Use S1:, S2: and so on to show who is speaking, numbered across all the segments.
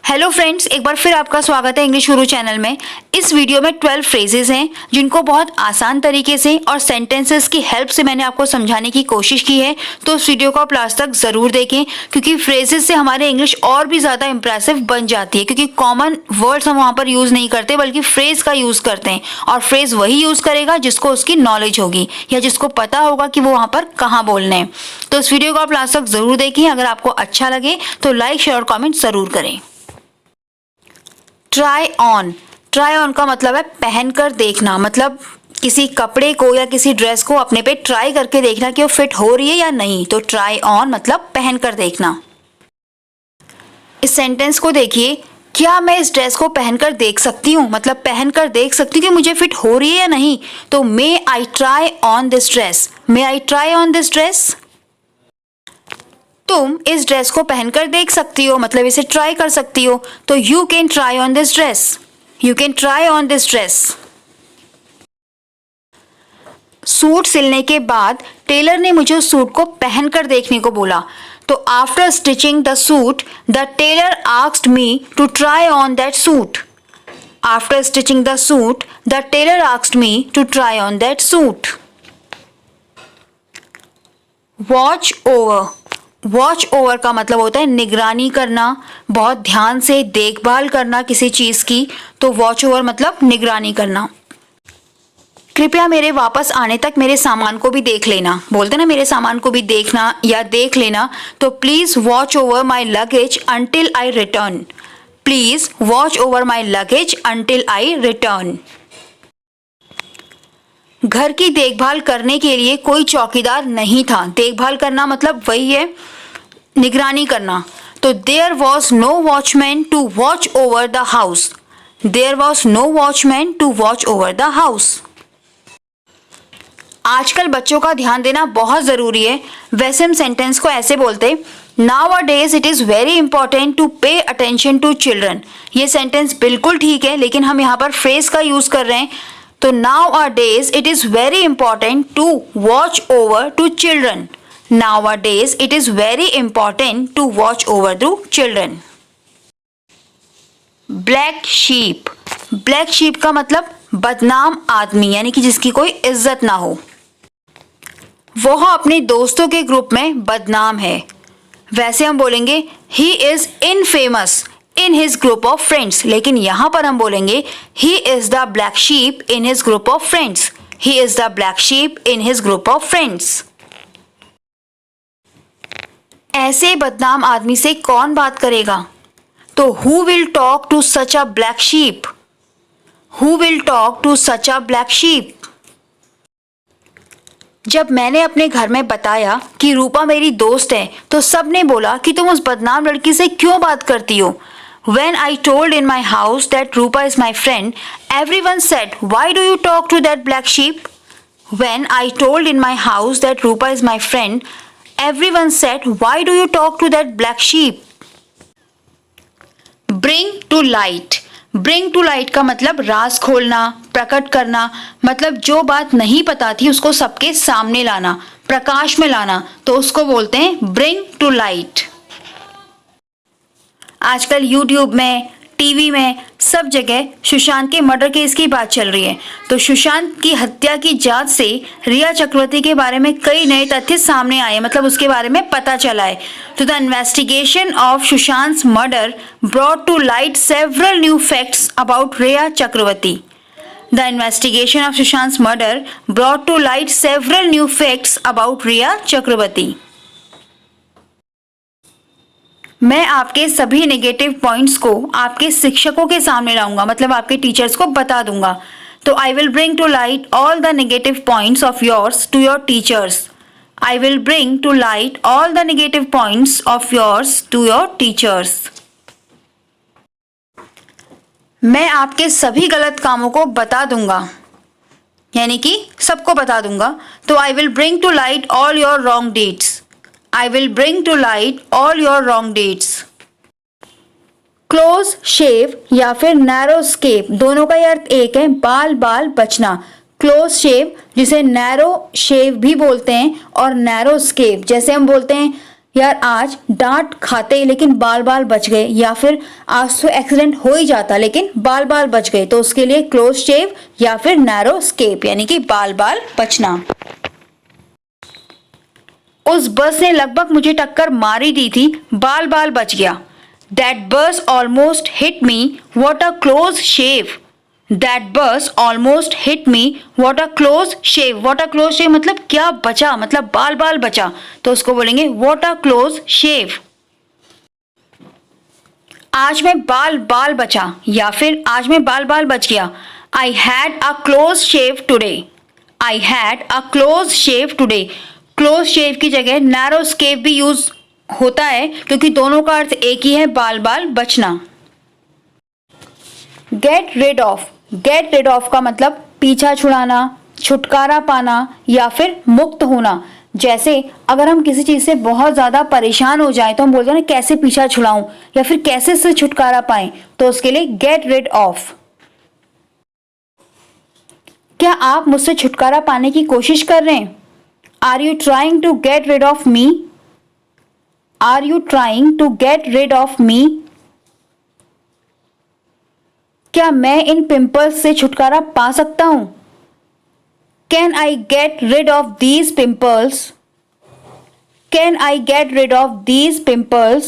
S1: Hello friends, एक बार फिर आपका स्वागत है इंग्लिश गुरु चैनल में। इस वीडियो में 12 फ्रेजेस हैं जिनको बहुत आसान तरीके से और सेंटेंसेस की हेल्प से मैंने आपको समझाने की कोशिश की है। तो इस वीडियो को आप लास्ट तक ज़रूर देखें क्योंकि फ्रेजेस से हमारे इंग्लिश और भी ज़्यादा इंप्रेसिव बन जाती है, क्योंकि कॉमन वर्ड्स हम वहाँ पर यूज़ नहीं करते बल्कि फ्रेज का यूज़ करते हैं। और फ्रेज वही यूज़ करेगा जिसको उसकी नॉलेज होगी या जिसको पता होगा कि वो वहाँ पर कहाँ बोलने हैं। तो इस वीडियो को आप लास्ट तक ज़रूर देखें। अगर आपको अच्छा लगे तो लाइक, शेयर और कॉमेंट ज़रूर करें। ट्राई ऑन का मतलब है पहनकर देखना, मतलब किसी कपड़े को या किसी ड्रेस को अपने पे ट्राई करके देखना कि वो फिट हो रही है या नहीं। तो ट्राई ऑन मतलब पहनकर देखना। इस सेंटेंस को देखिए, क्या मैं इस ड्रेस को पहनकर देख सकती हूँ, मतलब पहनकर देख सकती हूँ कि मुझे फिट हो रही है या नहीं। तो may I try on this dress, may I try on this dress. तुम इस ड्रेस को पहनकर देख सकती हो, मतलब इसे ट्राई कर सकती हो। तो you can try on this dress, you can try on this dress. Suit सिलने के बाद टेलर ने मुझे उस सूट को पहनकर देखने को बोला। तो after stitching the suit the tailor asked me to try on that suit. After stitching the suit the tailor asked me to try on that suit. Watch over, watch over का मतलब होता है निगरानी करना, बहुत ध्यान से देखभाल करना किसी चीज़ की। तो वॉच ओवर मतलब निगरानी करना। कृपया मेरे वापस आने तक मेरे सामान को भी देख लेना, बोलते ना मेरे सामान को भी देखना या देख लेना। तो please watch over my luggage until I return, please watch over my luggage until I return. घर की देखभाल करने के लिए कोई चौकीदार नहीं था। देखभाल करना मतलब वही है निगरानी करना। तो there was no watchman to watch over the house, there was no watchman to watch over the house. आजकल बच्चों का ध्यान देना बहुत ज़रूरी है। वैसे हम सेंटेंस को ऐसे बोलते, nowadays it is very important to pay attention to children. ये सेंटेंस बिल्कुल ठीक है, लेकिन हम यहाँ पर फ्रेज का यूज़ कर रहे हैं। तो nowadays it is very important to watch over to children, nowadays it is very important to watch over to children। black sheep, black sheep का मतलब बदनाम आदमी, यानी कि जिसकी कोई इज्जत ना हो। वह अपने दोस्तों के ग्रुप में बदनाम है। वैसे हम बोलेंगे he is infamous in his group of friends, लेकिन यहाँ पर हम बोलेंगे he is the black sheep in his group of friends, he is the black sheep in his group of friends। ऐसे बदनाम आदमी से कौन बात करेगा। तो who will talk to such a black sheep, who will talk to such a black sheep। जब मैंने अपने घर में बताया कि रूपा मेरी दोस्त है तो सब ने बोला कि तुम उस बदनाम लड़की से क्यों बात करती हो। When I told in my house that Rupa is my friend, everyone said, why do you talk to that black sheep? When I told in my house that Rupa is my friend, everyone said, why do you talk to that black sheep? Bring to light, bring to light का मतलब राज खोलना, प्रकट करना, मतलब जो बात नहीं पता थी उसको सबके सामने लाना, प्रकाश में लाना, तो उसको बोलते हैं bring to light। आजकल YouTube में, टीवी में, सब जगह सुशांत के मर्डर केस की बात चल रही है। तो सुशांत की हत्या की जांच से रिया चक्रवर्ती के बारे में कई नए तथ्य सामने आए, मतलब उसके बारे में पता चला है। तो the investigation of Sushant murder brought to light several new facts about Rhea Chakraborty. The investigation of Sushant murder brought to light several new facts about Rhea Chakraborty. मैं आपके सभी नेगेटिव पॉइंट्स को आपके शिक्षकों के सामने लाऊंगा, मतलब आपके टीचर्स को बता दूंगा। तो I will bring to light all the negative points of yours to your teachers, I will bring to light all the negative points of yours to your teachers. मैं आपके सभी गलत कामों को बता दूंगा, यानी कि सबको बता दूंगा। तो I will bring to light all your wrong deeds, I will bring to light all your wrong deeds। Close shave या फिर नैरो स्केप, दोनों का अर्थ एक है, बाल बाल बचना। क्लोज शेव जिसे नैरो शेव भी बोलते हैं और नैरो स्केप जैसे हम बोलते हैं यार आज डांट खाते लेकिन बाल बाल बच गए, या फिर आज तो एक्सीडेंट हो ही जाता लेकिन बाल बाल बच गए, तो उसके लिए क्लोज शेव या फिर नैरो स्केप यानी कि बाल बाल बचना। उस बस ने लगभग मुझे टक्कर मार ही दी थी, बाल बाल बच गया। That bus almost hit me, what a close shave. That bus almost hit me, what a close shave. What a close shave मतलब क्या बचा, मतलब बाल बाल बचा, तो उसको बोलेंगे what a close shave. आज मैं बाल बाल बचा या फिर आज मैं बाल बाल बच गया। I had a close shave today. I had a close shave today. Close shave की जगह narrow scrape भी यूज होता है क्योंकि दोनों का अर्थ एक ही है, बाल बाल बचना। Get rid of, get rid of का मतलब पीछा छुड़ाना, छुटकारा पाना या फिर मुक्त होना। जैसे अगर हम किसी चीज से बहुत ज्यादा परेशान हो जाए तो हम बोलते हैं ना कैसे पीछा छुड़ाऊं या फिर कैसे से छुटकारा पाएं, तो उसके लिए गेट रिड ऑफ। क्या आप मुझसे छुटकारा पाने की कोशिश कर रहे हैं? Are you trying to get rid of me? Are you trying to get rid of me? क्या मैं इन पिंपल्स से छुटकारा पा सकता हूं? Can I get rid of these pimples? Can I get rid of these pimples?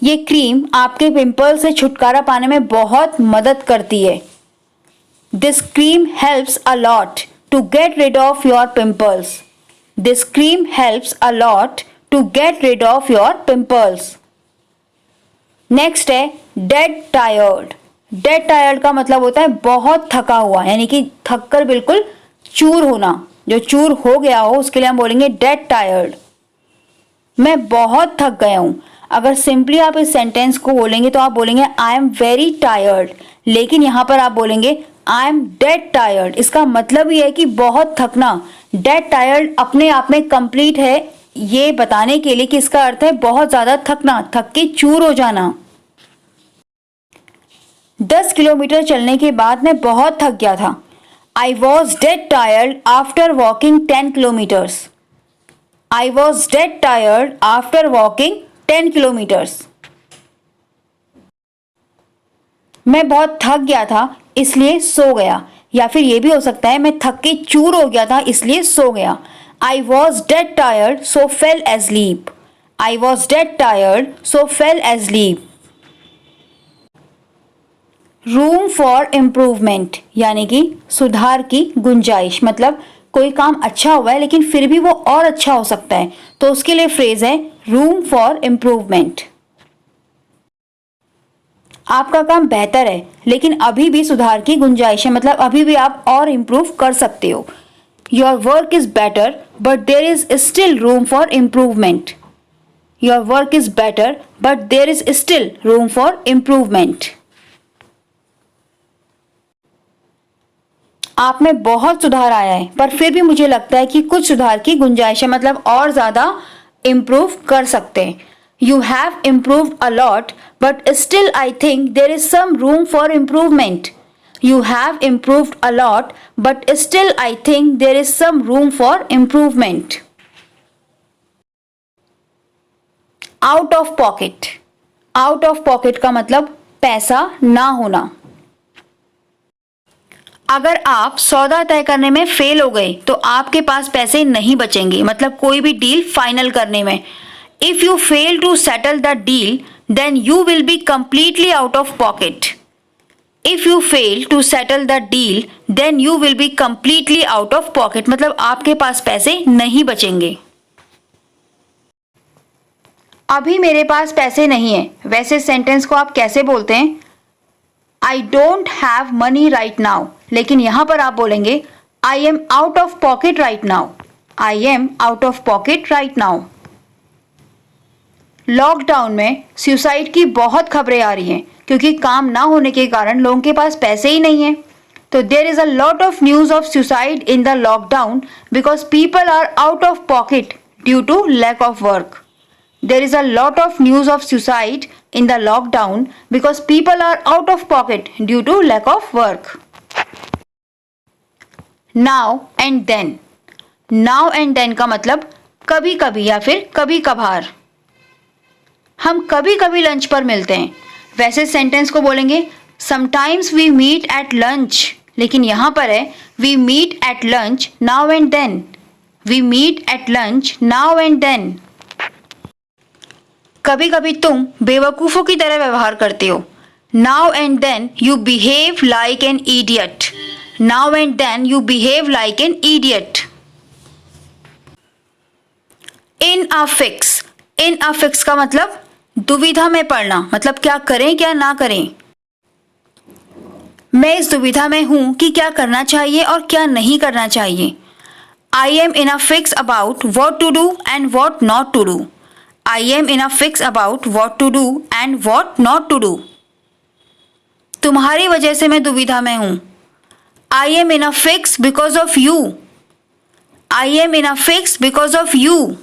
S1: ये cream आपके pimple से छुटकारा पाने में बहुत मदद करती है। This cream helps a lot to get rid of your pimples. This cream helps a lot to get rid of your pimples. Next है dead tired. Dead tired का मतलब होता है बहुत थका हुआ, यानी कि थक कर बिल्कुल चूर होना, जो चूर हो गया हो उसके लिए हम बोलेंगे dead tired. मैं बहुत थक गया हूं। अगर सिंपली आप इस सेंटेंस को बोलेंगे तो आप बोलेंगे I am very tired, लेकिन यहां पर आप बोलेंगे I am dead tired. इसका मतलब ये है कि बहुत थकना। डेड टायर्ड अपने आप में कंप्लीट है ये बताने के लिए कि इसका अर्थ है बहुत ज्यादा थकना, थक के चूर हो जाना। 10 किलोमीटर चलने के बाद मैं बहुत थक गया था। I was dead tired after walking 10 kilometers. I was dead tired after walking 10 kilometers. मैं बहुत थक गया था इसलिए सो गया, या फिर ये भी हो सकता है मैं थक के चूर हो गया था इसलिए सो गया। I was dead tired so fell asleep. I was dead tired so fell asleep. Room for improvement यानी कि सुधार की गुंजाइश, मतलब कोई काम अच्छा हुआ है लेकिन फिर भी वो और अच्छा हो सकता है, तो उसके लिए फ्रेज है room for improvement. आपका काम बेहतर है लेकिन अभी भी सुधार की गुंजाइश है, मतलब अभी भी आप और इम्प्रूव कर सकते हो। Your work is better but there is still room for improvement. Your work is better but there is still room for improvement. आप में बहुत सुधार आया है पर फिर भी मुझे लगता है कि कुछ सुधार की गुंजाइश है, मतलब और ज्यादा इम्प्रूव कर सकते हैं। You have improved a lot, but still I think there is some room for improvement. You have improved a lot, but still I think there is some room for improvement. Out of pocket. Out of pocket का मतलब पैसा ना होना। अगर आप सौदा तय करने में फेल हो गए तो आपके पास पैसे नहीं बचेंगे, मतलब कोई भी डील फाइनल करने में। If you fail to settle the deal, then you will be completely out of pocket. If you fail to settle the deal, then you will be completely out of pocket. मतलब आपके पास पैसे नहीं बचेंगे। अभी मेरे पास पैसे नहीं है, वैसे सेंटेंस को आप कैसे बोलते हैं? I don't have money right now. लेकिन यहां पर आप बोलेंगे I am out of pocket right now. I am out of pocket right now. Lockdown में सुसाइड की बहुत खबरें आ रही हैं क्योंकि काम ना होने के कारण लोगों के पास पैसे ही नहीं है। तो there is a lot of news of suicide in the lockdown because people are out of pocket due to lack of work. There is a lot of news of suicide in the lockdown because people are out of pocket due to lack of work. Now and then. Now and then का मतलब कभी कभी या फिर कभी कभार। हम कभी कभी लंच पर मिलते हैं। वैसे सेंटेंस को बोलेंगे sometimes we meet at lunch, लेकिन यहां पर है we meet at lunch now and then. We meet at lunch now and then. कभी कभी तुम बेवकूफों की तरह व्यवहार करते हो। Now and then you behave like an idiot. Now and then you behave like an idiot. In a fix. In a fix का मतलब दुविधा में पड़ना, मतलब क्या करें क्या ना करें। मैं इस दुविधा में हूं कि क्या करना चाहिए और क्या नहीं करना चाहिए। I am in a fix about what to do and what not to do. I am in a fix about what to do and what not to do. तुम्हारी वजह से मैं दुविधा में हूं। I am in a fix because of you. I am in a fix because of you.